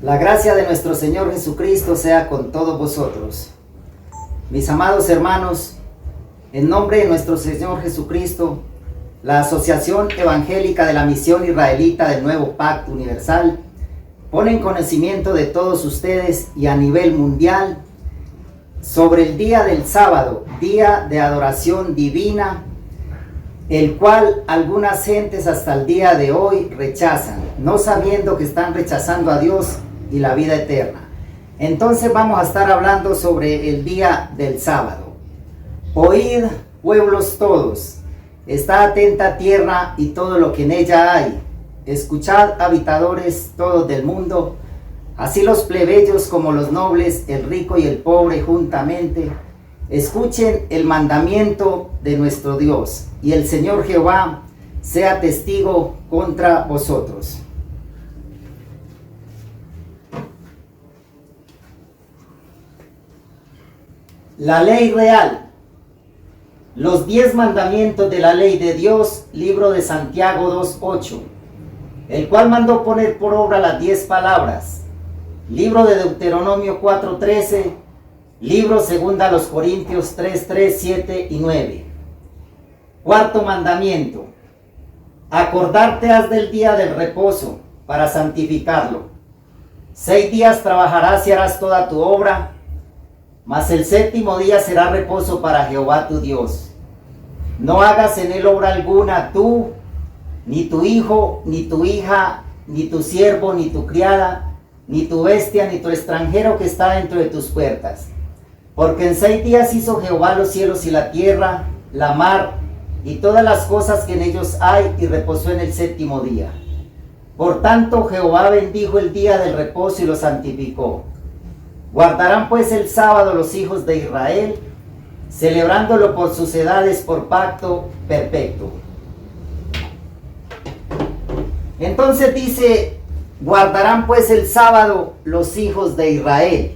La gracia de nuestro Señor Jesucristo sea con todos vosotros. Mis amados hermanos, en nombre de nuestro Señor Jesucristo, la Asociación Evangélica de la Misión Israelita del Nuevo Pacto Universal pone en conocimiento de todos ustedes y a nivel mundial sobre el día del sábado, día de adoración divina, el cual algunas gentes hasta el día de hoy rechazan, no sabiendo que están rechazando a Dios y la vida eterna. Entonces vamos a estar hablando sobre el día del sábado. Oíd, pueblos todos, está atenta tierra y todo lo que en ella hay. Escuchad, habitadores todos del mundo, así los plebeyos como los nobles, el rico y el pobre juntamente. Escuchen el mandamiento de nuestro Dios, y el Señor Jehová sea testigo contra vosotros. La ley real. Los 10 mandamientos de la ley de Dios, libro de Santiago 2:8, el cual mandó poner por obra las 10 palabras. Libro de Deuteronomio 4:13, libro 2 Corintios 3:3, 7 y 9. Cuarto mandamiento. Acordarte has del día del reposo para santificarlo. 6 días trabajarás y harás toda tu obra, mas el séptimo día será reposo para Jehová tu Dios. No hagas en él obra alguna tú, ni tu hijo, ni tu hija, ni tu siervo, ni tu criada, ni tu bestia, ni tu extranjero que está dentro de tus puertas. Porque en 6 días hizo Jehová los cielos y la tierra, la mar, y todas las cosas que en ellos hay, y reposó en el séptimo día. Por tanto, Jehová bendijo el día del reposo y lo santificó. Guardarán pues el sábado los hijos de Israel, celebrándolo por sus edades por pacto perpetuo. Entonces dice, guardarán pues el sábado los hijos de Israel.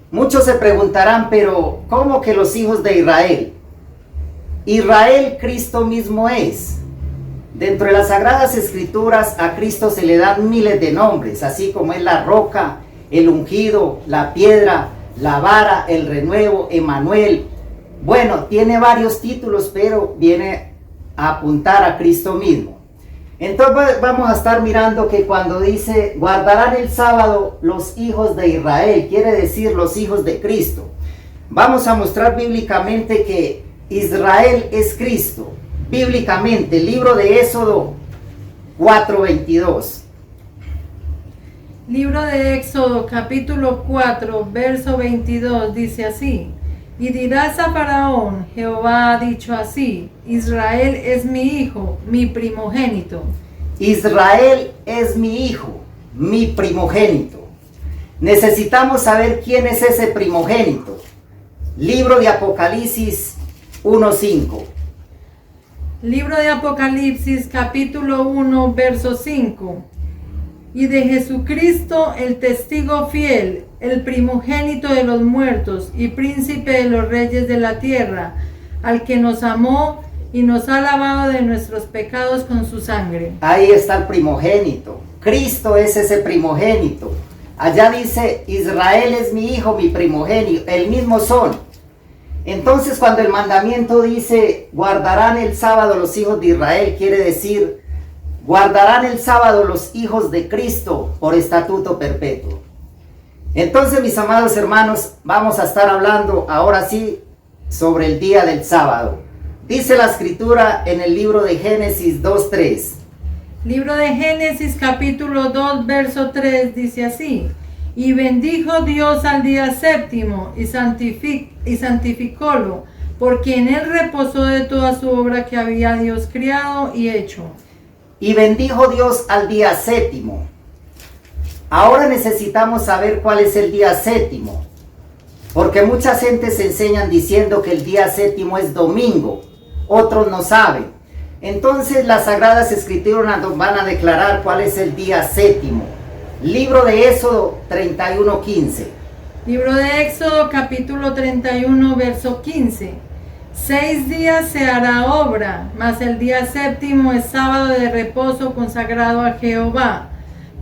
Muchos se preguntarán, pero ¿cómo que los hijos de Israel? Israel Cristo mismo es. Dentro de las Sagradas Escrituras a Cristo se le dan miles de nombres, así como es la roca, el ungido, la piedra, la vara, el renuevo, Emmanuel. Bueno, tiene varios títulos, pero viene a apuntar a Cristo mismo. Entonces vamos a estar mirando que cuando dice guardarán el sábado los hijos de Israel, quiere decir los hijos de Cristo. Vamos a mostrar bíblicamente que Israel es Cristo. Bíblicamente, libro de Éxodo 4:22. Libro de Éxodo, capítulo 4, verso 22, dice así: Y dirás a Faraón, Jehová ha dicho así, Israel es mi hijo, mi primogénito. Israel es mi hijo, mi primogénito. Necesitamos saber quién es ese primogénito. Libro de Apocalipsis 1:5. Libro de Apocalipsis, capítulo 1, verso 5. Y de Jesucristo, el testigo fiel, el primogénito de los muertos y príncipe de los reyes de la tierra, al que nos amó y nos ha lavado de nuestros pecados con su sangre. Ahí está el primogénito. Cristo es ese primogénito. Allá dice, Israel es mi hijo, mi primogénito. El mismo son. Entonces cuando el mandamiento dice, guardarán el sábado los hijos de Israel, quiere decir, guardarán el sábado los hijos de Cristo por estatuto perpetuo. Entonces, mis amados hermanos, vamos a estar hablando ahora sí sobre el día del sábado. Dice la escritura en el libro de Génesis 2:3. Libro de Génesis, capítulo 2, verso 3, dice así: Y bendijo Dios al día séptimo y santificólo, porque en él reposó de toda su obra que había Dios criado y hecho. Y bendijo Dios al día séptimo. Ahora necesitamos saber cuál es el día séptimo, porque muchas gentes enseñan diciendo que el día séptimo es domingo, otros no saben. Entonces las Sagradas Escrituras nos van a declarar cuál es el día séptimo. Libro de Éxodo 31:15. Libro de Éxodo, capítulo 31, verso 15. 6 días se hará obra, mas el día séptimo es sábado de reposo consagrado a Jehová.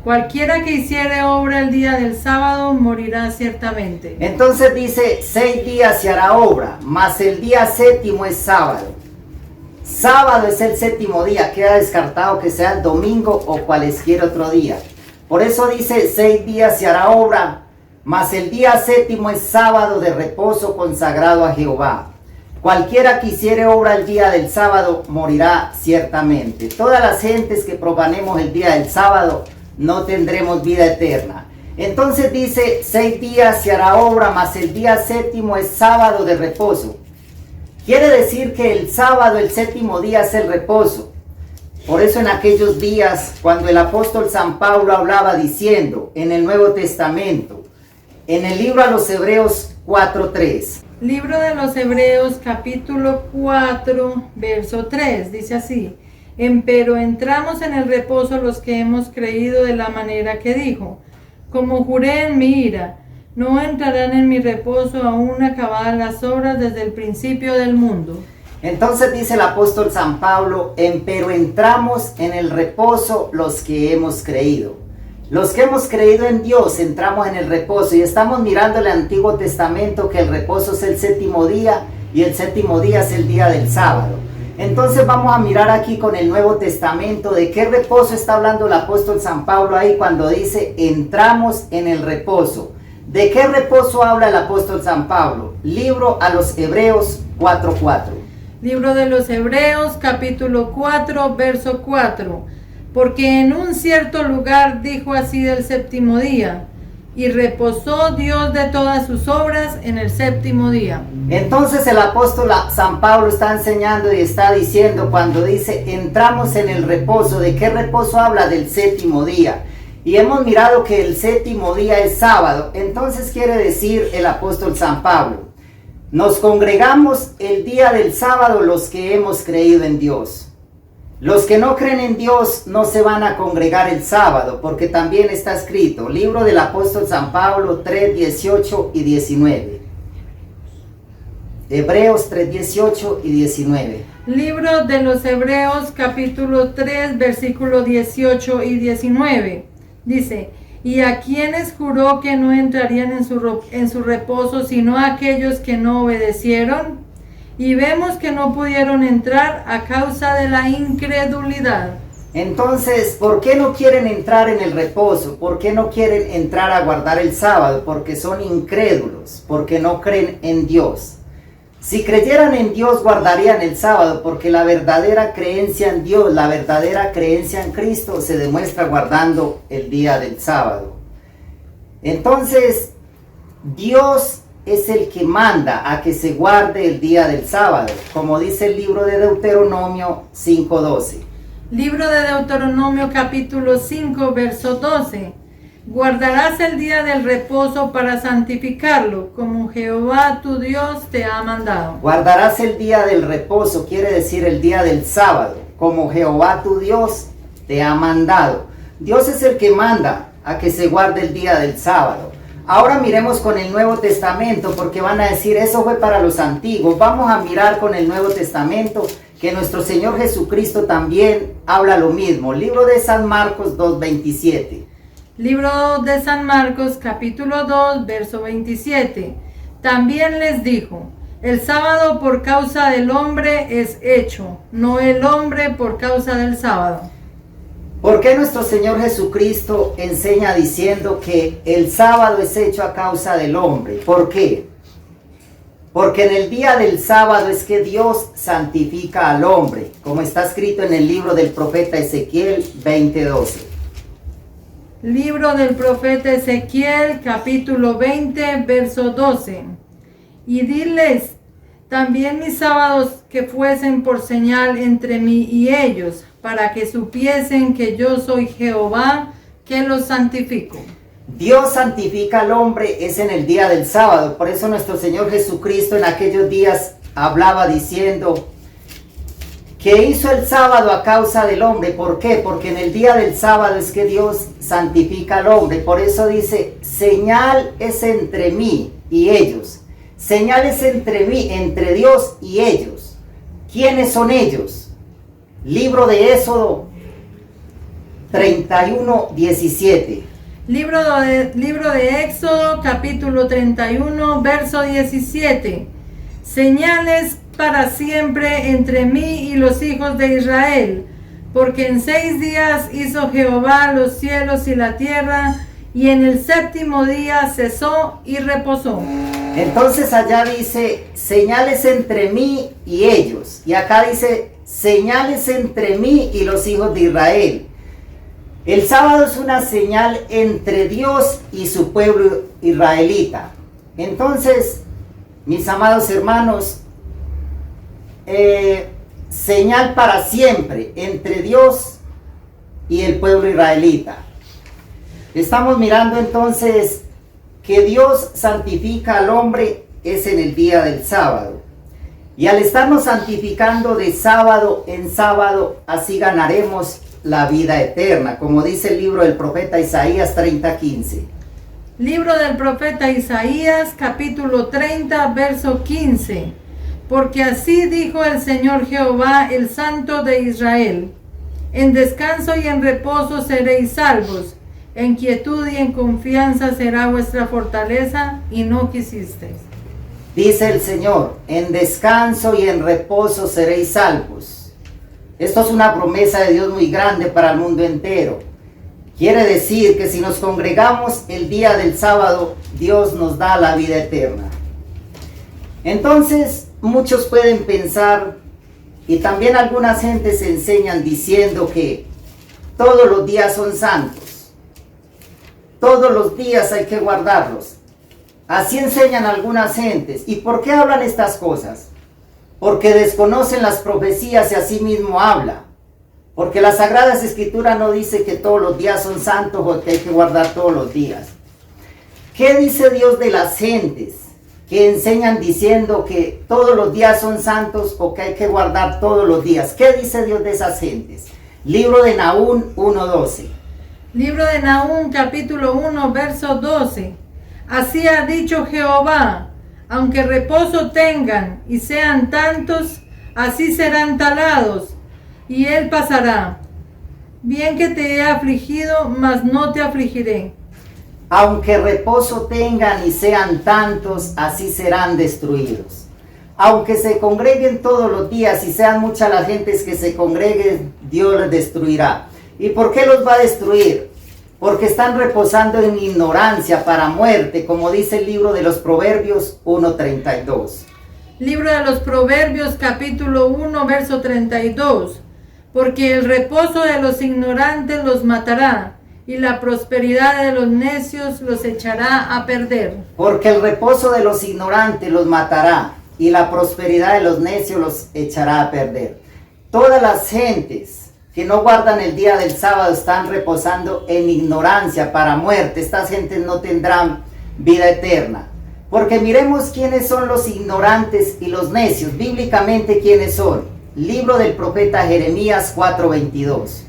Cualquiera que hiciere obra el día del sábado morirá ciertamente. Entonces dice, 6 días se hará obra, mas el día séptimo es sábado. Sábado es el séptimo día, queda descartado que sea el domingo o cualesquier otro día. Por eso dice, 6 días se hará obra, mas el día séptimo es sábado de reposo consagrado a Jehová. Cualquiera que hiciere obra el día del sábado morirá ciertamente. Todas las gentes que profanemos el día del sábado no tendremos vida eterna. Entonces dice, 6 días se hará obra, mas el día séptimo es sábado de reposo. Quiere decir que el sábado, el séptimo día, es el reposo. Por eso en aquellos días, cuando el apóstol San Pablo hablaba diciendo en el Nuevo Testamento, en el libro a los Hebreos 4:3. Libro de los Hebreos, capítulo 4, verso 3, dice así: Empero entramos en el reposo los que hemos creído de la manera que dijo, como juré en mi ira, no entrarán en mi reposo aún acabadas las obras desde el principio del mundo. Entonces dice el apóstol San Pablo, empero entramos en el reposo los que hemos creído. Los que hemos creído en Dios entramos en el reposo y estamos mirando el Antiguo Testamento que el reposo es el séptimo día y el séptimo día es el día del sábado. Entonces vamos a mirar aquí con el Nuevo Testamento de qué reposo está hablando el apóstol San Pablo ahí cuando dice entramos en el reposo. ¿De qué reposo habla el apóstol San Pablo? Libro a los Hebreos 4:4. Libro de los Hebreos, capítulo 4, verso 4. Porque en un cierto lugar dijo así del séptimo día, y reposó Dios de todas sus obras en el séptimo día. Entonces el apóstol San Pablo está enseñando y está diciendo cuando dice entramos en el reposo. ¿De qué reposo habla? Del séptimo día. Y hemos mirado que el séptimo día es sábado. Entonces quiere decir el apóstol San Pablo, nos congregamos el día del sábado los que hemos creído en Dios. Los que no creen en Dios no se van a congregar el sábado, porque también está escrito, libro del apóstol San Pablo 3, 18 y 19. Hebreos 3, 18 y 19. Libro de los Hebreos, capítulo 3, versículo 18 y 19. Dice, y a quienes juró que no entrarían en su reposo, sino a aquellos que no obedecieron. Y vemos que no pudieron entrar a causa de la incredulidad. Entonces, ¿por qué no quieren entrar en el reposo? ¿Por qué no quieren entrar a guardar el sábado? Porque son incrédulos, porque no creen en Dios. Si creyeran en Dios, guardarían el sábado, porque la verdadera creencia en Dios, la verdadera creencia en Cristo, se demuestra guardando el día del sábado. Entonces, Dios es el que manda a que se guarde el día del sábado, como dice el libro de Deuteronomio 5:12. Libro de Deuteronomio capítulo 5, verso 12. Guardarás el día del reposo para santificarlo, como Jehová tu Dios te ha mandado. Guardarás el día del reposo, quiere decir el día del sábado, como Jehová tu Dios te ha mandado. Dios es el que manda a que se guarde el día del sábado. Ahora miremos con el Nuevo Testamento, porque van a decir, eso fue para los antiguos. Vamos a mirar con el Nuevo Testamento, que nuestro Señor Jesucristo también habla lo mismo. Libro de San Marcos 2:27. Libro de San Marcos, capítulo 2, verso 27. También les dijo, el sábado por causa del hombre es hecho, no el hombre por causa del sábado. ¿Por qué nuestro Señor Jesucristo enseña diciendo que el sábado es hecho a causa del hombre? ¿Por qué? Porque en el día del sábado es que Dios santifica al hombre, como está escrito en el libro del profeta Ezequiel 20:12. Libro del profeta Ezequiel, capítulo 20, verso 12. Y diles, también mis sábados que fuesen por señal entre mí y ellos, para que supiesen que yo soy Jehová, que los santifico. Dios santifica al hombre es en el día del sábado. Por eso nuestro Señor Jesucristo en aquellos días hablaba diciendo que hizo el sábado a causa del hombre. ¿Por qué? Porque en el día del sábado es que Dios santifica al hombre. Por eso dice, señal es entre mí y ellos. Señal es entre mí, entre Dios y ellos. ¿Quiénes son ellos? Libro de Éxodo, 31:17. Libro de Éxodo, capítulo 31, verso 17. Señales para siempre entre mí y los hijos de Israel, porque en 6 días hizo Jehová los cielos y la tierra, y en el 7º día cesó y reposó. Entonces allá dice señales entre mí y ellos, y acá dice señales entre mí y los hijos de Israel. El sábado es una señal entre Dios y su pueblo israelita. Entonces, mis amados hermanos, señal para siempre entre Dios y el pueblo israelita. Estamos mirando entonces que Dios santifica al hombre es en el día del sábado. Y al estarnos santificando de sábado en sábado, así ganaremos la vida eterna, como dice el libro del profeta Isaías 30:15. Libro del profeta Isaías, capítulo 30, verso 15. Porque así dijo el Señor Jehová, el Santo de Israel: en descanso y en reposo seréis salvos, en quietud y en confianza será vuestra fortaleza, y no quisisteis. Dice el Señor, en descanso y en reposo seréis salvos. Esto es una promesa de Dios muy grande para el mundo entero. Quiere decir que si nos congregamos el día del sábado, Dios nos da la vida eterna. Entonces, muchos pueden pensar, y también algunas gentes enseñan diciendo que todos los días son santos. Todos los días hay que guardarlos. Así enseñan algunas gentes. ¿Y por qué hablan estas cosas? Porque desconocen las profecías y así mismo habla. Porque las Sagradas Escrituras no dice que todos los días son santos o que hay que guardar todos los días. ¿Qué dice Dios de las gentes que enseñan diciendo que todos los días son santos o que hay que guardar todos los días? ¿Qué dice Dios de esas gentes? Libro de Nahum 1:12. Libro de Nahum, capítulo 1, verso 12. Así ha dicho Jehová: aunque reposo tengan y sean tantos, así serán talados, y él pasará. Bien que te he afligido, mas no te afligiré. Aunque reposo tengan y sean tantos, así serán destruidos. Aunque se congreguen todos los días y sean muchas las gentes que se congreguen, Dios les destruirá. ¿Y por qué los va a destruir? Porque están reposando en ignorancia para muerte, como dice el libro de los Proverbios 1:32. Libro de los Proverbios, capítulo 1, verso 32. Porque el reposo de los ignorantes los matará, y la prosperidad de los necios los echará a perder. Porque el reposo de los ignorantes los matará, y la prosperidad de los necios los echará a perder. Todas las gentes que no guardan el día del sábado están reposando en ignorancia para muerte. Estas gentes no tendrán vida eterna. Porque miremos quiénes son los ignorantes y los necios. Bíblicamente, ¿quiénes son? Libro del profeta Jeremías 4:22.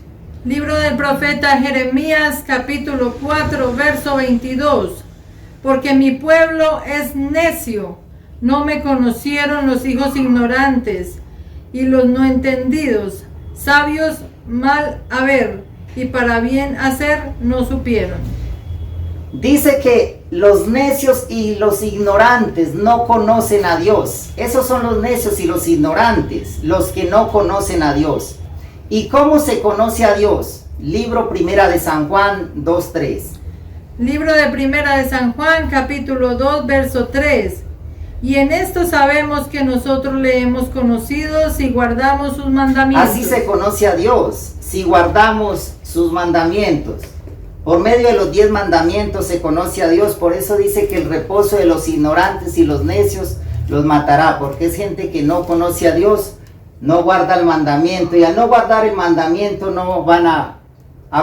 Libro del profeta Jeremías, capítulo 4, verso 22. Porque mi pueblo es necio, no me conocieron los hijos ignorantes y los no entendidos, sabios mal haber y para bien hacer no supieron. Dice que los necios y los ignorantes no conocen a Dios. Esos son los necios y los ignorantes, los que no conocen a Dios. ¿Y cómo se conoce a Dios? Libro Primera de San Juan 2:3. Libro de Primera de San Juan, capítulo 2, verso 3. Y en esto sabemos que nosotros le hemos conocido si guardamos sus mandamientos. Así se conoce a Dios, si guardamos sus mandamientos. Por medio de los 10 mandamientos se conoce a Dios. Por eso dice que el reposo de los ignorantes y los necios los matará. Porque es gente que no conoce a Dios, no guarda el mandamiento. Y al no guardar el mandamiento no van a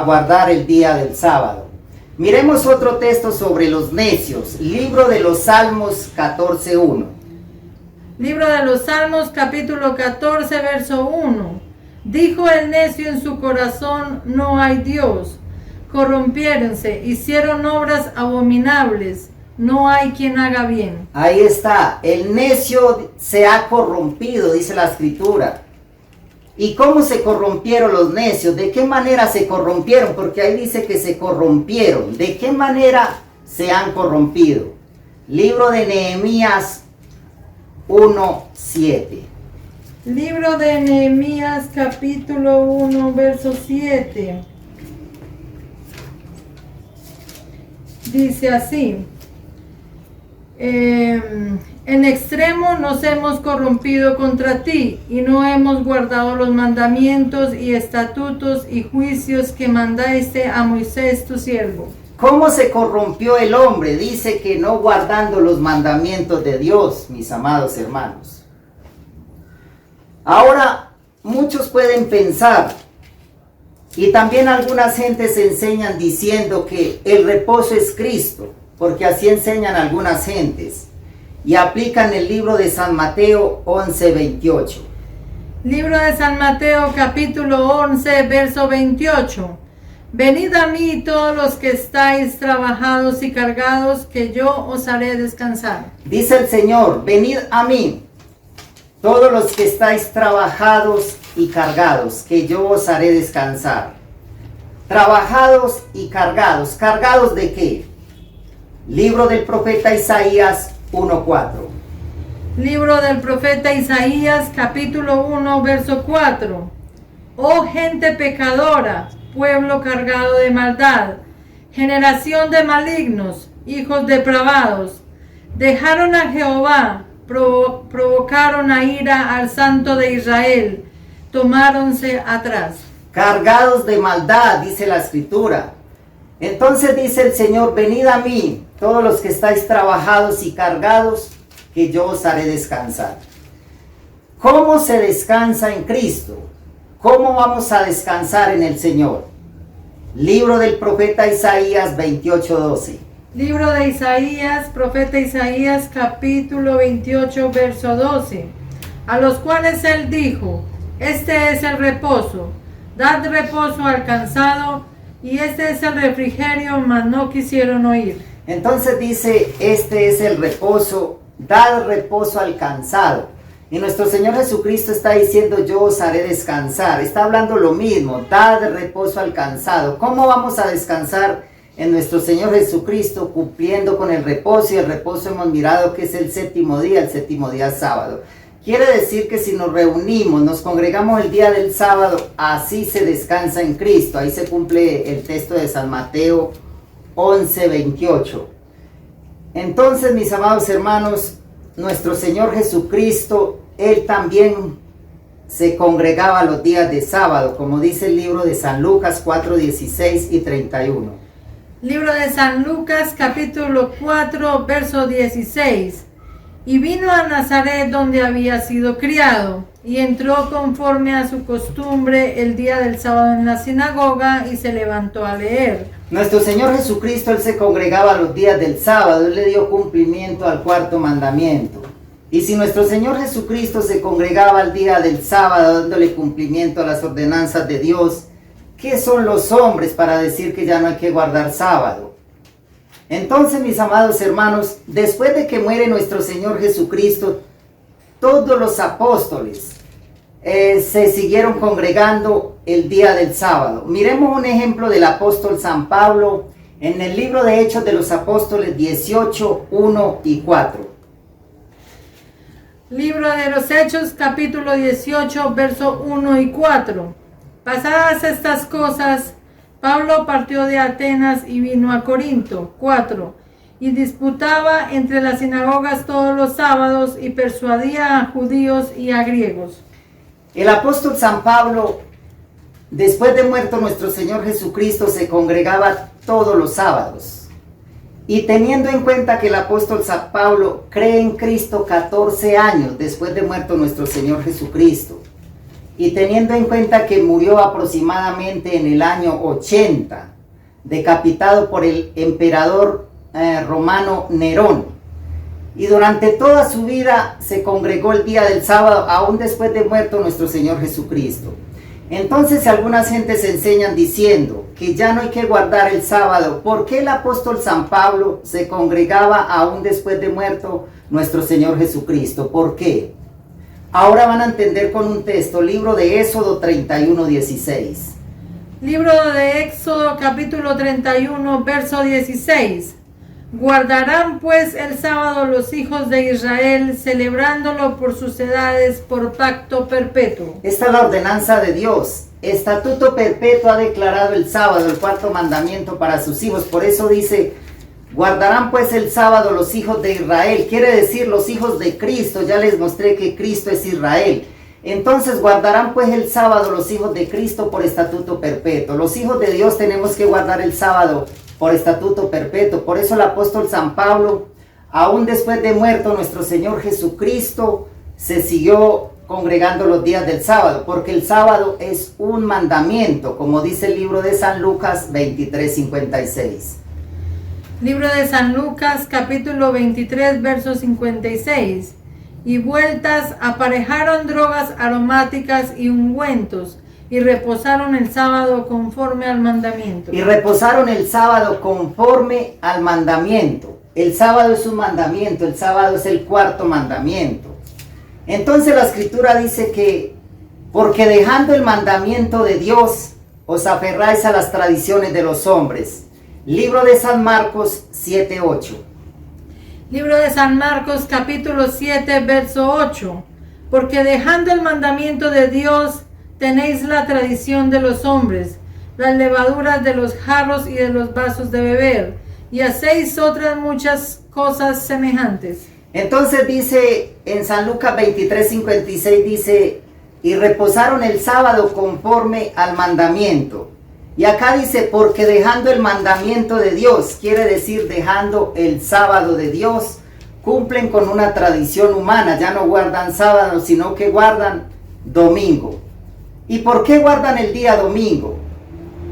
guardar el día del sábado. Miremos otro texto sobre los necios. Libro de los Salmos 14:1. Libro de los Salmos, capítulo 14, verso 1. Dijo el necio en su corazón: no hay Dios. Corrompiéronse, hicieron obras abominables. No hay quien haga bien. Ahí está. El necio se ha corrompido, dice la Escritura. ¿Y cómo se corrompieron los necios? ¿De qué manera se corrompieron? Porque ahí dice que se corrompieron. ¿De qué manera se han corrompido? Libro de Nehemías 1:7. Libro de Nehemías capítulo 1, verso 7. Dice así. En extremo nos hemos corrompido contra ti y no hemos guardado los mandamientos y estatutos y juicios que mandaste a Moisés tu siervo. ¿Cómo se corrompió el hombre? Dice que no guardando los mandamientos de Dios, mis amados hermanos. Ahora, muchos pueden pensar, y también algunas gentes enseñan diciendo que el reposo es Cristo, porque así enseñan algunas gentes, y aplican el libro de San Mateo 11:28. Libro de San Mateo capítulo 11, verso 28. Venid a mí todos los que estáis trabajados y cargados, que yo os haré descansar. Dice el Señor, venid a mí, todos los que estáis trabajados y cargados, que yo os haré descansar. Trabajados y cargados. ¿Cargados de qué? Libro del profeta Isaías 1:4. Libro del profeta Isaías capítulo 1, verso 4. Oh gente pecadora, pueblo cargado de maldad, generación de malignos, hijos depravados, dejaron a Jehová, provocaron a ira al Santo de Israel, tomáronse atrás. Cargados de maldad, dice la Escritura. Entonces dice el Señor, venid a mí, todos los que estáis trabajados y cargados, que yo os haré descansar. ¿Cómo se descansa en Cristo? ¿Cómo vamos a descansar en el Señor? Libro del profeta Isaías 28:12. Libro de Isaías, profeta Isaías, capítulo 28, verso 12. A los cuales él dijo, este es el reposo, dad reposo al cansado, y este es el refrigerio, mas no quisieron oír. Entonces dice, este es el reposo, dad reposo al cansado. Y nuestro Señor Jesucristo está diciendo, yo os haré descansar. Está hablando lo mismo, dad reposo al cansado. ¿Cómo vamos a descansar en nuestro Señor Jesucristo? Cumpliendo con el reposo, y el reposo hemos mirado que es el séptimo día sábado. Quiere decir que si nos reunimos, nos congregamos el día del sábado, así se descansa en Cristo. Ahí se cumple el texto de San Mateo 11:28. Entonces, mis amados hermanos, nuestro Señor Jesucristo, Él también se congregaba los días de sábado, como dice el libro de San Lucas 4:16 y 31. Libro de San Lucas, capítulo 4, verso 16. Y vino a Nazaret donde había sido criado, y entró conforme a su costumbre el día del sábado en la sinagoga, y se levantó a leer. Nuestro Señor Jesucristo, Él se congregaba los días del sábado, Él le dio cumplimiento al cuarto mandamiento. Y si nuestro Señor Jesucristo se congregaba el día del sábado, dándole cumplimiento a las ordenanzas de Dios, ¿qué son los hombres para decir que ya no hay que guardar sábado? Entonces, mis amados hermanos, después de que muere nuestro Señor Jesucristo, todos los apóstoles se siguieron congregando el día del sábado. Miremos un ejemplo del apóstol San Pablo en el libro de Hechos de los Apóstoles 18, 1 y 4. Libro de los Hechos, capítulo 18, verso 1 y 4. Pasadas estas cosas, Pablo partió de Atenas y vino a Corinto. 4. Y disputaba entre las sinagogas todos los sábados y persuadía a judíos y a griegos. El apóstol San Pablo, después de muerto nuestro Señor Jesucristo, se congregaba todos los sábados. Y teniendo en cuenta que el apóstol San Pablo cree en Cristo 14 años después de muerto nuestro Señor Jesucristo, y teniendo en cuenta que murió aproximadamente en el año 80, decapitado por el emperador romano Nerón, y durante toda su vida se congregó el día del sábado, aún después de muerto nuestro Señor Jesucristo. Entonces algunas gentes enseñan diciendo que ya no hay que guardar el sábado. ¿Por qué el apóstol San Pablo se congregaba aún después de muerto nuestro Señor Jesucristo? ¿Por qué? Ahora van a entender con un texto, libro de Éxodo 31:16. Libro de Éxodo capítulo 31, verso 16. Guardarán pues el sábado los hijos de Israel, celebrándolo por sus edades, por pacto perpetuo. Esta es la ordenanza de Dios. Estatuto perpetuo ha declarado el sábado, el cuarto mandamiento para sus hijos. Por eso dice, guardarán pues el sábado los hijos de Israel. Quiere decir los hijos de Cristo. Ya les mostré que Cristo es Israel. Entonces guardarán pues el sábado los hijos de Cristo por estatuto perpetuo. Los hijos de Dios tenemos que guardar el sábado por estatuto perpetuo. Por eso el apóstol San Pablo, aún después de muerto nuestro Señor Jesucristo, se siguió congregando los días del sábado, porque el sábado es un mandamiento, como dice el libro de San Lucas 23:56. Libro de San Lucas capítulo 23, verso 56. Y vueltas aparejaron drogas aromáticas y ungüentos, y reposaron el sábado conforme al mandamiento. Y reposaron el sábado conforme al mandamiento. El sábado es un mandamiento, el sábado es el cuarto mandamiento. Entonces la escritura dice que, porque dejando el mandamiento de Dios, os aferráis a las tradiciones de los hombres. Libro de San Marcos 7:8. Libro de San Marcos capítulo 7, verso 8. Porque dejando el mandamiento de Dios, tenéis la tradición de los hombres, las levaduras de los jarros y de los vasos de beber, y hacéis otras muchas cosas semejantes. Entonces dice en San Lucas 23:56, dice, y reposaron el sábado conforme al mandamiento. Y acá dice, porque dejando el mandamiento de Dios, quiere decir dejando el sábado de Dios, cumplen con una tradición humana, ya no guardan sábado, sino que guardan domingo. ¿Y por qué guardan el día domingo?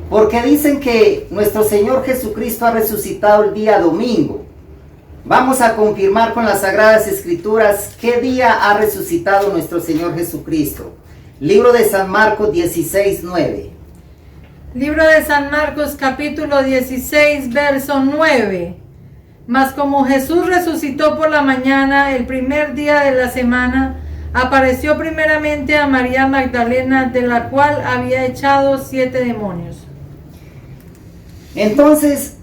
Porque dicen que nuestro Señor Jesucristo ha resucitado el día domingo. Vamos a confirmar con las Sagradas Escrituras qué día ha resucitado nuestro Señor Jesucristo. Libro de San Marcos 16:9. Libro de San Marcos capítulo 16, verso 9. Mas como Jesús resucitó por la mañana, el primer día de la semana, apareció primeramente a María Magdalena, de la cual había echado 7 demonios. Entonces,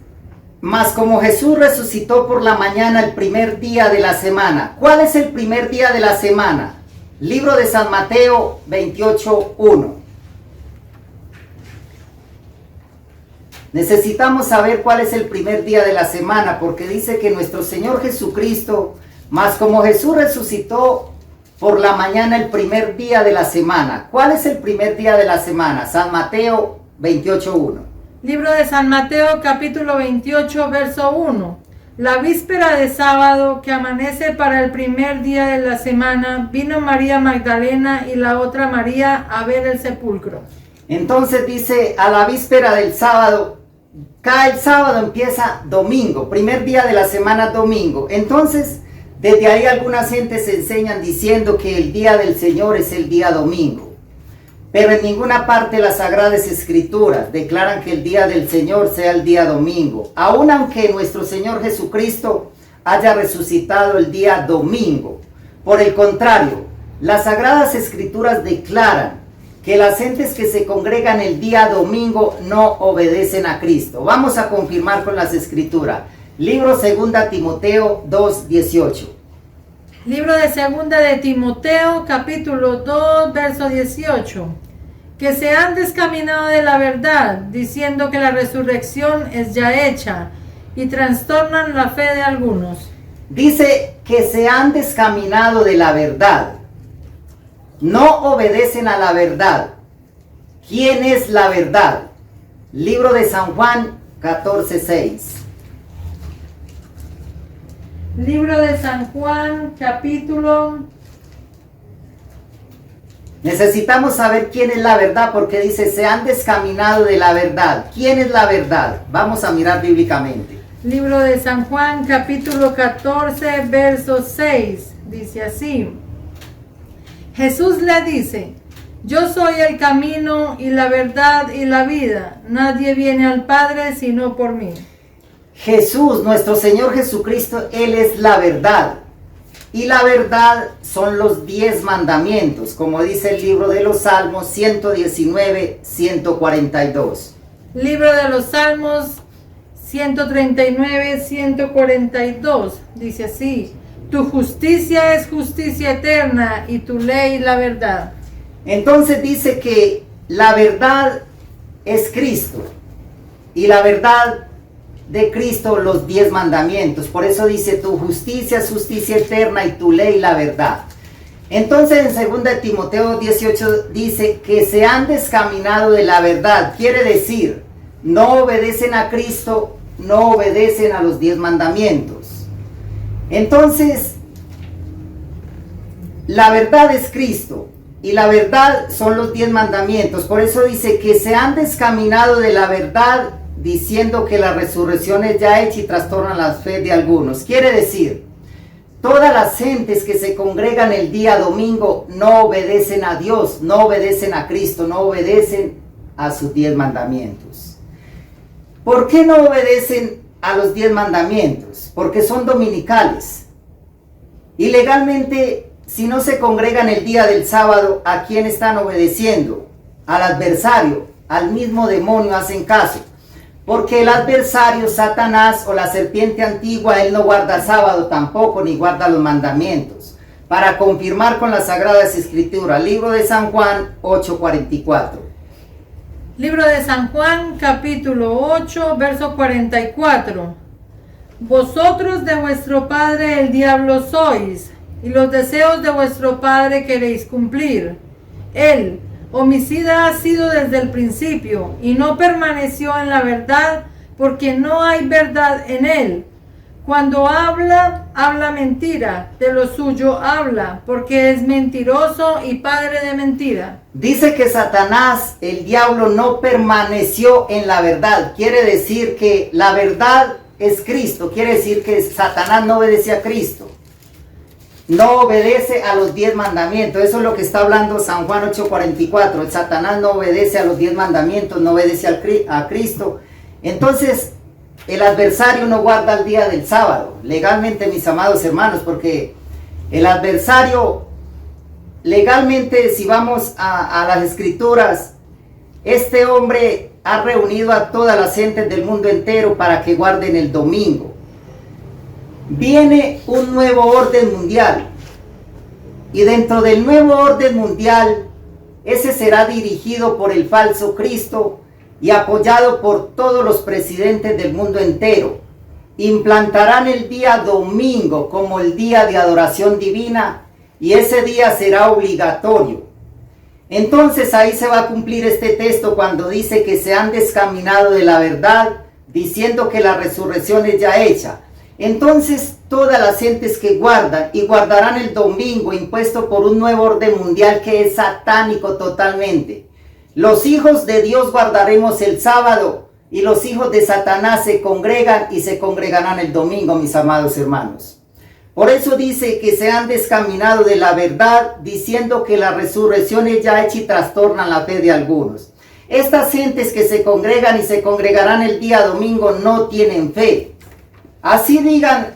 mas como Jesús resucitó por la mañana el primer día de la semana. ¿Cuál es el primer día de la semana? Libro de San Mateo 28:1. Necesitamos saber cuál es el primer día de la semana, porque dice que nuestro Señor Jesucristo, mas como Jesús resucitó por la mañana el primer día de la semana. ¿Cuál es el primer día de la semana? San Mateo 28:1. Libro de San Mateo capítulo 28, verso 1. La víspera de sábado, que amanece para el primer día de la semana, vino María Magdalena y la otra María a ver el sepulcro. Entonces dice, a la víspera del sábado, cae el sábado, empieza domingo, primer día de la semana domingo. Entonces, desde ahí algunas gentes enseñan diciendo que el día del Señor es el día domingo. Pero en ninguna parte de las Sagradas Escrituras declaran que el día del Señor sea el día domingo. Aun aunque nuestro Señor Jesucristo haya resucitado el día domingo. Por el contrario, las Sagradas Escrituras declaran que las gentes que se congregan el día domingo no obedecen a Cristo. Vamos a confirmar con las Escrituras. Libro 2 Timoteo 2:18. Libro de 2 de Timoteo, capítulo 2, verso 18. Que se han descaminado de la verdad, diciendo que la resurrección es ya hecha, y trastornan la fe de algunos. Dice que se han descaminado de la verdad. No obedecen a la verdad. ¿Quién es la verdad? Libro de San Juan 14:6. Libro de San Juan, capítulo... Necesitamos saber quién es la verdad, porque dice, se han descaminado de la verdad. ¿Quién es la verdad? Vamos a mirar bíblicamente. Libro de San Juan, capítulo 14, verso 6. Dice así. Jesús le dice, yo soy el camino y la verdad y la vida. Nadie viene al Padre sino por mí. Jesús, nuestro Señor Jesucristo, Él es la verdad. y la verdad son los 10 mandamientos, como dice el libro de los Salmos 119, 142. Libro de los Salmos 139, 142. Dice así: tu justicia es justicia eterna y tu ley la verdad. Entonces dice que la verdad es Cristo y la verdad de Cristo los 10 mandamientos. Por eso dice tu justicia es justicia eterna y tu ley la verdad. Entonces en 2 Timoteo 18 dice que se han descaminado de la verdad. Quiere decir, no obedecen a Cristo, no obedecen a los 10 mandamientos. Entonces, la verdad es Cristo y la verdad son los 10 mandamientos. Por eso dice que se han descaminado de la verdad, diciendo que la resurrección es ya hecha y trastornan la fe de algunos. Quiere decir, todas las gentes que se congregan el día domingo no obedecen a Dios, no obedecen a Cristo, no obedecen a sus 10 mandamientos. ¿Por qué no obedecen a los 10 mandamientos? Porque son dominicales. Y legalmente, si no se congregan el día del sábado, ¿a quién están obedeciendo? Al adversario, al mismo demonio hacen caso. Porque el adversario, Satanás o la serpiente antigua, él no guarda sábado tampoco, ni guarda los mandamientos. Para confirmar con las Sagradas Escrituras, libro de San Juan 8:44. Libro de San Juan, capítulo 8, verso 44. Vosotros de vuestro padre el diablo sois, y los deseos de vuestro padre queréis cumplir. Él, homicida ha sido desde el principio, y no permaneció en la verdad, porque no hay verdad en él. Cuando habla, habla mentira, de lo suyo habla, porque es mentiroso y padre de mentira. Dice que Satanás, el diablo, no permaneció en la verdad. Quiere decir que la verdad es Cristo. Quiere decir que Satanás no obedece a Cristo. No obedece a los 10 mandamientos. Eso es lo que está hablando San Juan 8:44. El Satanás no obedece a los 10 mandamientos, no obedece a Cristo. Entonces, el adversario no guarda el día del sábado. Legalmente, mis amados hermanos, porque el adversario, legalmente, si vamos a las Escrituras, este hombre ha reunido a todas las gentes del mundo entero para que guarden el domingo. Viene un nuevo orden mundial, y dentro del nuevo orden mundial, ese será dirigido por el falso Cristo y apoyado por todos los presidentes del mundo entero. Implantarán el día domingo como el día de adoración divina, y ese día será obligatorio. Entonces ahí se va a cumplir este texto cuando dice que se han descaminado de la verdad, diciendo que la resurrección es ya hecha. Entonces todas las gentes que guardan y guardarán el domingo impuesto por un nuevo orden mundial que es satánico totalmente. Los hijos de Dios guardaremos el sábado y los hijos de Satanás se congregan y se congregarán el domingo, mis amados hermanos. Por eso dice que se han descaminado de la verdad, diciendo que la resurrección es ya hecha y trastornan la fe de algunos. Estas gentes que se congregan y se congregarán el día domingo no tienen fe. Así digan,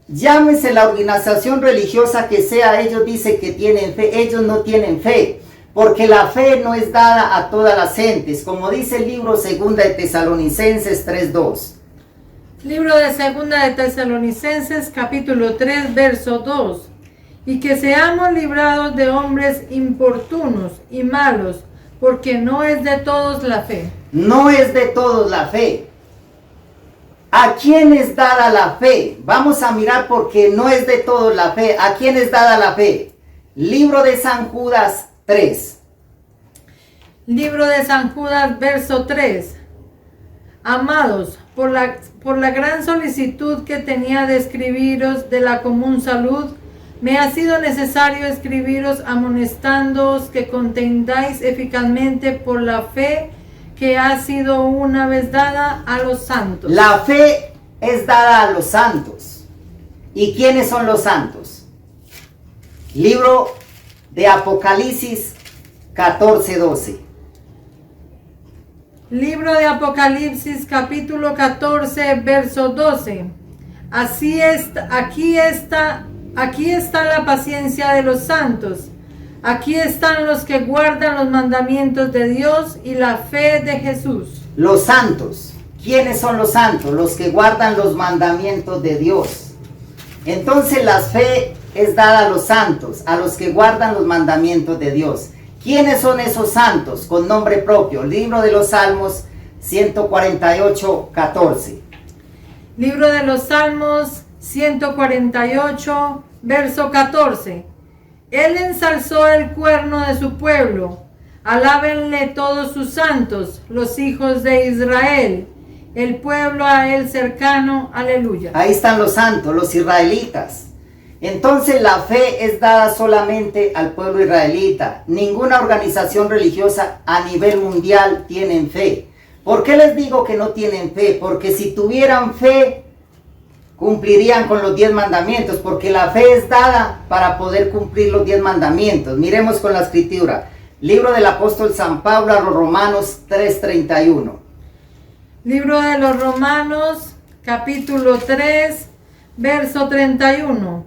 llámese la organización religiosa que sea, ellos dicen que tienen fe, ellos no tienen fe. Porque la fe no es dada a todas las gentes, como dice el libro 2 de Tesalonicenses 3:2. Libro de 2 de Tesalonicenses, capítulo 3, verso 2. Y que seamos librados de hombres importunos y malos, porque no es de todos la fe. No es de todos la fe. ¿A quién es dada la fe? Vamos a mirar porque no es de todos la fe. ¿A quién es dada la fe? Libro de San Judas 3. Libro de San Judas, verso 3. Amados, por la gran solicitud que tenía de escribiros de la común salud, me ha sido necesario escribiros amonestándoos que contendáis eficazmente por la fe que ha sido una vez dada a los santos. La fe es dada a los santos. ¿Y quiénes son los santos? Libro de Apocalipsis 14:12. Libro de Apocalipsis, capítulo 14, verso 12. Aquí está Aquí está la paciencia de los santos. Aquí están los que guardan los mandamientos de Dios y la fe de Jesús. Los santos. ¿Quiénes son los santos? Los que guardan los mandamientos de Dios. Entonces la fe es dada a los santos, a los que guardan los mandamientos de Dios. ¿Quiénes son esos santos? Con nombre propio. Libro de los Salmos 148, 14. Libro de los Salmos 148, verso 14. Él ensalzó el cuerno de su pueblo. Alábenle todos sus santos, los hijos de Israel, el pueblo a él cercano. Aleluya. Ahí están los santos, los israelitas. Entonces la fe es dada solamente al pueblo israelita. Ninguna organización religiosa a nivel mundial tiene fe. ¿Por qué les digo que no tienen fe? Porque si tuvieran fe, cumplirían con los 10 mandamientos, porque la fe es dada para poder cumplir los 10 mandamientos. Miremos con la escritura. Libro del apóstol San Pablo a los Romanos 3:31. Libro de los Romanos, capítulo 3, verso 31.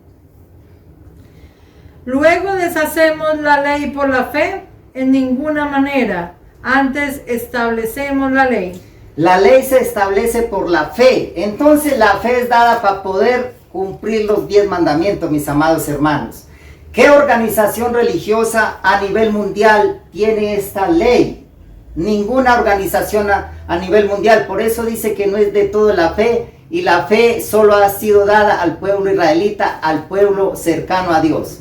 Luego deshacemos la ley por la fe, en ninguna manera. Antes establecemos la ley. La ley se establece por la fe. Entonces la fe es dada para poder cumplir los 10 mandamientos, mis amados hermanos. ¿Qué organización religiosa a nivel mundial tiene esta ley? Ninguna organización a nivel mundial. Por eso dice que no es de todo la fe. Y la fe solo ha sido dada al pueblo israelita, al pueblo cercano a Dios.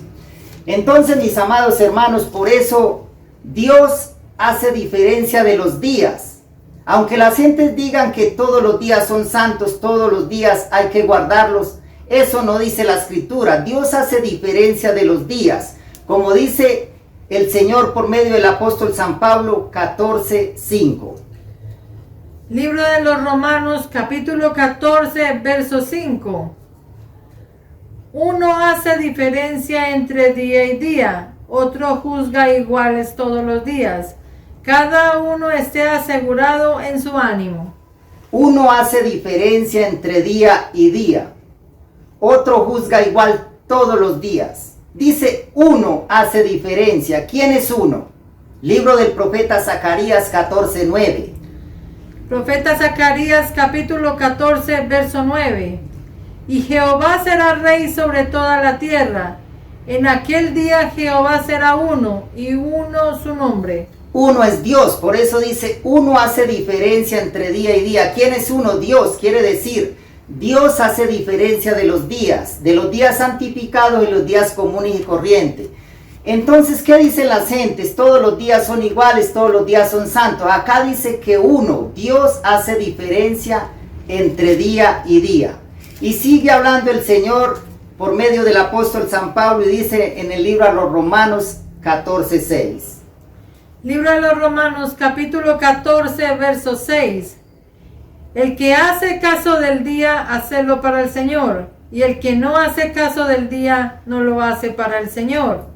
Entonces, mis amados hermanos, por eso Dios hace diferencia de los días. Aunque las gentes digan que todos los días son santos, todos los días hay que guardarlos, eso no dice la escritura. Dios hace diferencia de los días, como dice el Señor por medio del apóstol San Pablo 14:5. Libro de los Romanos, capítulo 14, verso 5. Uno hace diferencia entre día y día, otro juzga iguales todos los días. Cada uno esté asegurado en su ánimo. Uno hace diferencia entre día y día, otro juzga igual todos los días. Dice uno hace diferencia. ¿Quién es uno? Libro del profeta Zacarías 14:9. Profeta Zacarías capítulo 14 verso 9. Y Jehová será rey sobre toda la tierra. En aquel día Jehová será uno y uno su nombre. Uno es Dios, por eso dice uno hace diferencia entre día y día. ¿Quién es uno? Dios, quiere decir Dios hace diferencia de los días santificados y los días comunes y corrientes. Entonces, ¿qué dicen las gentes? Todos los días son iguales, todos los días son santos. Acá dice que uno, Dios hace diferencia entre día y día. Y sigue hablando el Señor por medio del apóstol San Pablo y dice en el libro a los Romanos 14:6. Libro de los Romanos capítulo 14 verso 6. El que hace caso del día, hacelo para el Señor, y el que no hace caso del día, no lo hace para el Señor.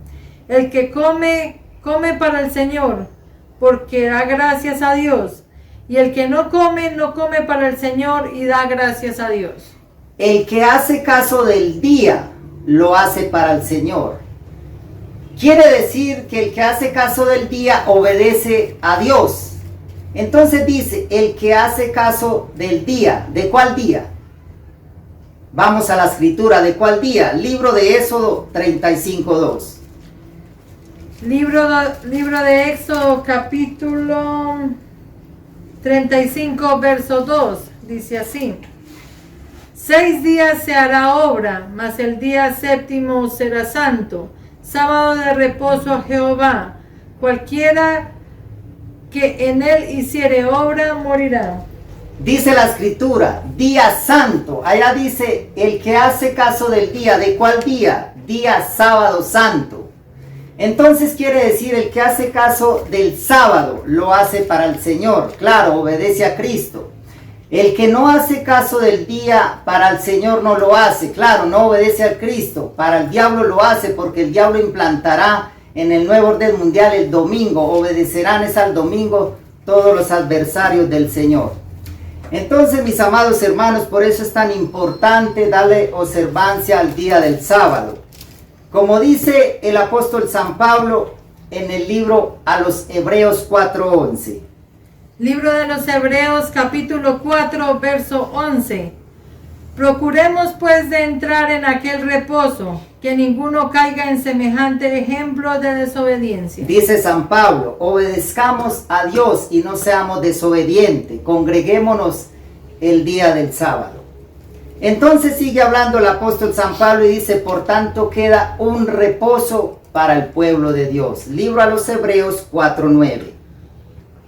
El que come, come para el Señor, porque da gracias a Dios. Y el que no come, no come para el Señor y da gracias a Dios. El que hace caso del día, lo hace para el Señor. Quiere decir que el que hace caso del día obedece a Dios. Entonces dice, el que hace caso del día. ¿De cuál día? Vamos a la escritura. ¿De cuál día? Libro de Éxodo 35:2. Libro de Éxodo capítulo 35 verso 2. Dice así. 6 días se hará obra, mas el día séptimo será santo, sábado de reposo a Jehová. Cualquiera que en él hiciere obra morirá. Dice la escritura, día santo. Allá dice, el que hace caso del día. ¿De cuál día? Día sábado santo. Entonces quiere decir, el que hace caso del sábado, lo hace para el Señor. Claro, obedece a Cristo. El que no hace caso del día para el Señor no lo hace. Claro, no obedece a Cristo. Para el diablo lo hace, porque el diablo implantará en el nuevo orden mundial el domingo. Obedecerán es al domingo todos los adversarios del Señor. Entonces, mis amados hermanos, por eso es tan importante darle observancia al día del sábado. Como dice el apóstol San Pablo en el libro a los Hebreos 4:11. Libro de los Hebreos capítulo 4 verso 11. Procuremos pues de entrar en aquel reposo, que ninguno caiga en semejante ejemplo de desobediencia. Dice San Pablo, obedezcamos a Dios y no seamos desobedientes, congreguémonos el día del sábado. Entonces sigue hablando el apóstol San Pablo y dice, por tanto queda un reposo para el pueblo de Dios. Libro a los Hebreos 4:9.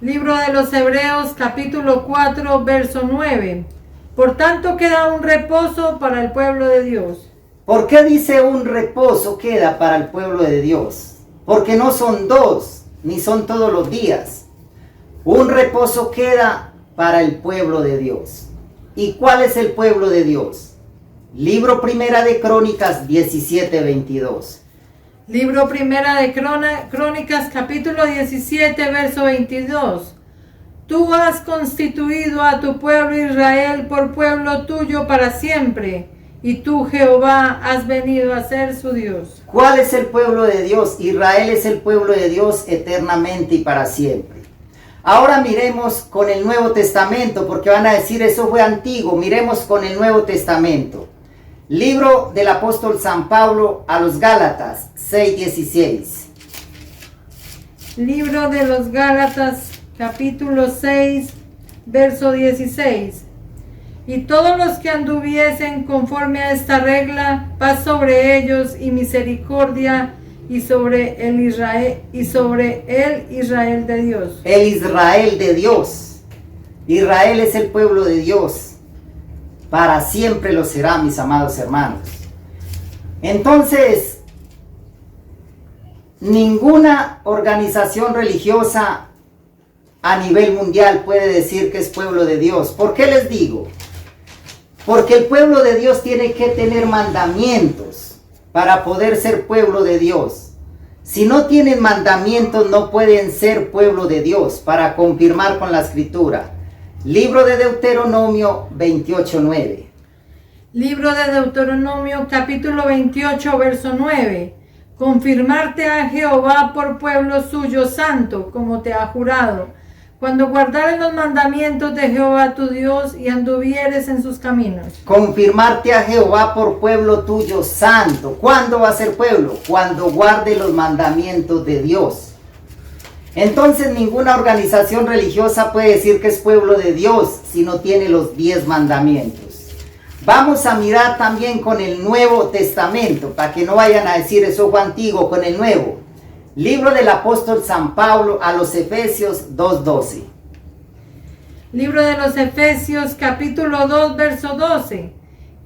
Libro de los Hebreos capítulo 4 verso 9. Por tanto queda un reposo para el pueblo de Dios. ¿Por qué dice un reposo queda para el pueblo de Dios? Porque no son dos, ni son todos los días. Un reposo queda para el pueblo de Dios. ¿Y cuál es el pueblo de Dios? Libro Primera de Crónicas 17:22. Libro Primera de Crónicas capítulo 17 verso 22. Tú has constituido a tu pueblo Israel por pueblo tuyo para siempre, y tú, Jehová, has venido a ser su Dios. ¿Cuál es el pueblo de Dios? Israel es el pueblo de Dios eternamente y para siempre. Ahora miremos con el Nuevo Testamento, porque van a decir eso fue antiguo. Miremos con el Nuevo Testamento. Libro del apóstol San Pablo a los Gálatas 6:16. Libro de los Gálatas capítulo 6 verso 16. Y todos los que anduviesen conforme a esta regla, paz sobre ellos y misericordia, y sobre el Israel de Dios. El Israel de Dios. Israel es el pueblo de Dios. Para siempre lo será, mis amados hermanos. Entonces, ninguna organización religiosa a nivel mundial puede decir que es pueblo de Dios. ¿Por qué les digo? Porque el pueblo de Dios tiene que tener mandamientos para poder ser pueblo de Dios. Si no tienen mandamientos, no pueden ser pueblo de Dios, para confirmar con la escritura. Libro de Deuteronomio 28:9. Libro de Deuteronomio capítulo 28 verso 9. Confirmarte a Jehová por pueblo suyo santo, como te ha jurado, cuando guardares los mandamientos de Jehová tu Dios y anduvieres en sus caminos. Confirmarte a Jehová por pueblo tuyo santo. ¿Cuándo va a ser pueblo? Cuando guarde los mandamientos de Dios. Entonces ninguna organización religiosa puede decir que es pueblo de Dios si no tiene los 10 mandamientos. Vamos a mirar también con el Nuevo Testamento, para que no vayan a decir eso fue antiguo, con el Nuevo. Libro del apóstol San Pablo a los Efesios 2:12. Libro de los Efesios capítulo 2 verso 12.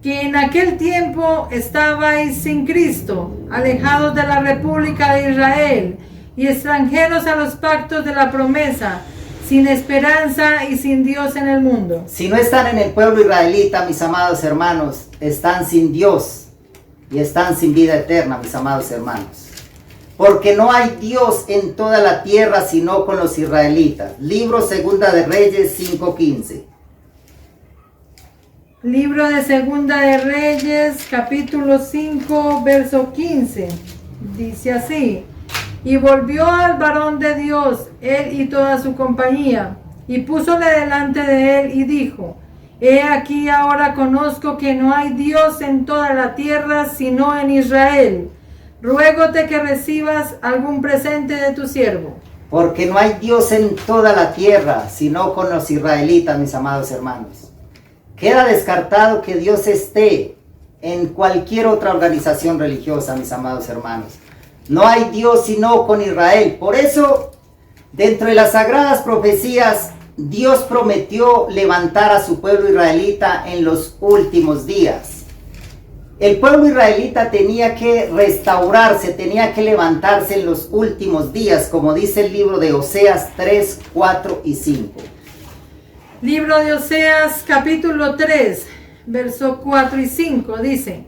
Que en aquel tiempo estabais sin Cristo, alejados de la República de Israel y extranjeros a los pactos de la promesa, sin esperanza y sin Dios en el mundo. Si no están en el pueblo israelita, mis amados hermanos, están sin Dios y están sin vida eterna, mis amados hermanos. Porque no hay Dios en toda la tierra sino con los israelitas. Libro Segunda de Reyes 5:15. Libro de Segunda de Reyes, capítulo 5, verso 15. Dice así: Y volvió al varón de Dios, él y toda su compañía, y púsole delante de él y dijo: He aquí ahora conozco que no hay Dios en toda la tierra sino en Israel. Ruégote que recibas algún presente de tu siervo. Porque no hay Dios en toda la tierra sino con los israelitas, mis amados hermanos. Queda descartado que Dios esté en cualquier otra organización religiosa, mis amados hermanos. No hay Dios sino con Israel. Por eso, dentro de las sagradas profecías, Dios prometió levantar a su pueblo israelita en los últimos días. El pueblo israelita tenía que restaurarse, tenía que levantarse en los últimos días, como dice el libro de Oseas 3, 4 y 5. Libro de Oseas, capítulo 3, verso 4 y 5, dice: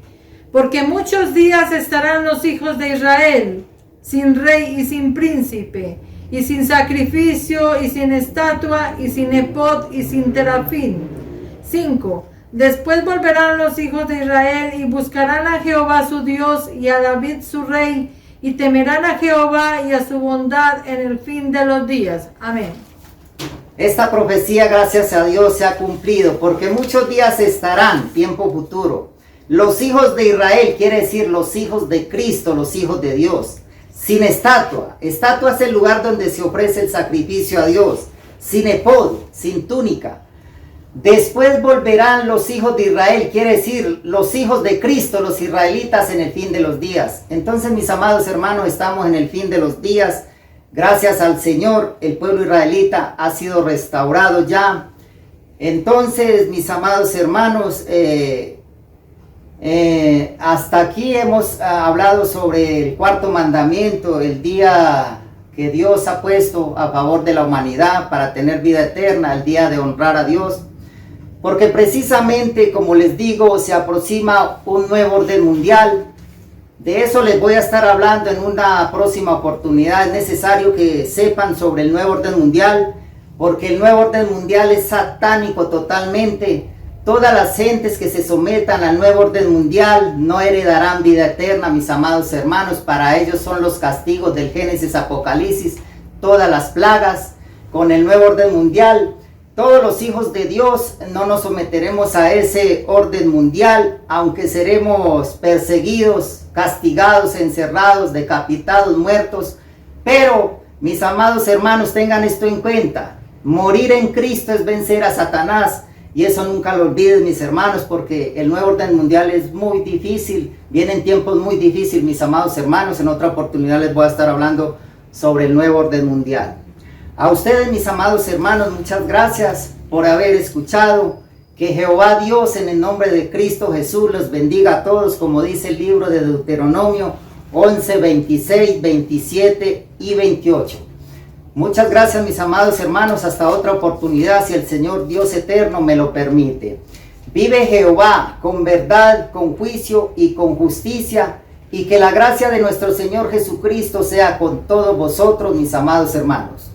Porque muchos días estarán los hijos de Israel, sin rey y sin príncipe, y sin sacrificio, y sin estatua, y sin epod, y sin terafín. 5. Después volverán los hijos de Israel y buscarán a Jehová su Dios y a David su rey, y temerán a Jehová y a su bondad en el fin de los días. Amén. Esta profecía, gracias a Dios, se ha cumplido, porque muchos días estarán, tiempo futuro, los hijos de Israel, quiere decir los hijos de Cristo, los hijos de Dios, sin estatua. Estatua es el lugar donde se ofrece el sacrificio a Dios, sin efod, sin túnica. Después volverán los hijos de Israel, quiere decir los hijos de Cristo, los israelitas, en el fin de los días. Entonces, mis amados hermanos, estamos en el fin de los días. Gracias al Señor, el pueblo israelita ha sido restaurado ya. Entonces, mis amados hermanos, hasta aquí hemos hablado sobre el cuarto mandamiento, el día que Dios ha puesto a favor de la humanidad para tener vida eterna, el día de honrar a Dios. Porque precisamente, como les digo, se aproxima un nuevo orden mundial. De eso les voy a estar hablando en una próxima oportunidad. Es necesario que sepan sobre el nuevo orden mundial, porque el nuevo orden mundial es satánico totalmente. Todas las gentes que se sometan al nuevo orden mundial no heredarán vida eterna, mis amados hermanos. Para ellos son los castigos del Génesis, Apocalipsis, todas las plagas. Con el nuevo orden mundial, todos los hijos de Dios no nos someteremos a ese orden mundial, aunque seremos perseguidos, castigados, encerrados, decapitados, muertos. Pero, mis amados hermanos, tengan esto en cuenta. Morir en Cristo es vencer a Satanás. Y eso nunca lo olvides, mis hermanos, porque el nuevo orden mundial es muy difícil. Vienen tiempos muy difíciles, mis amados hermanos. En otra oportunidad les voy a estar hablando sobre el nuevo orden mundial. A ustedes, mis amados hermanos, muchas gracias por haber escuchado. Que Jehová Dios, en el nombre de Cristo Jesús, los bendiga a todos, como dice el libro de Deuteronomio 11, 26, 27 y 28. Muchas gracias, mis amados hermanos. Hasta otra oportunidad, si el Señor Dios eterno me lo permite. Vive Jehová con verdad, con juicio y con justicia. Y que la gracia de nuestro Señor Jesucristo sea con todos vosotros, mis amados hermanos.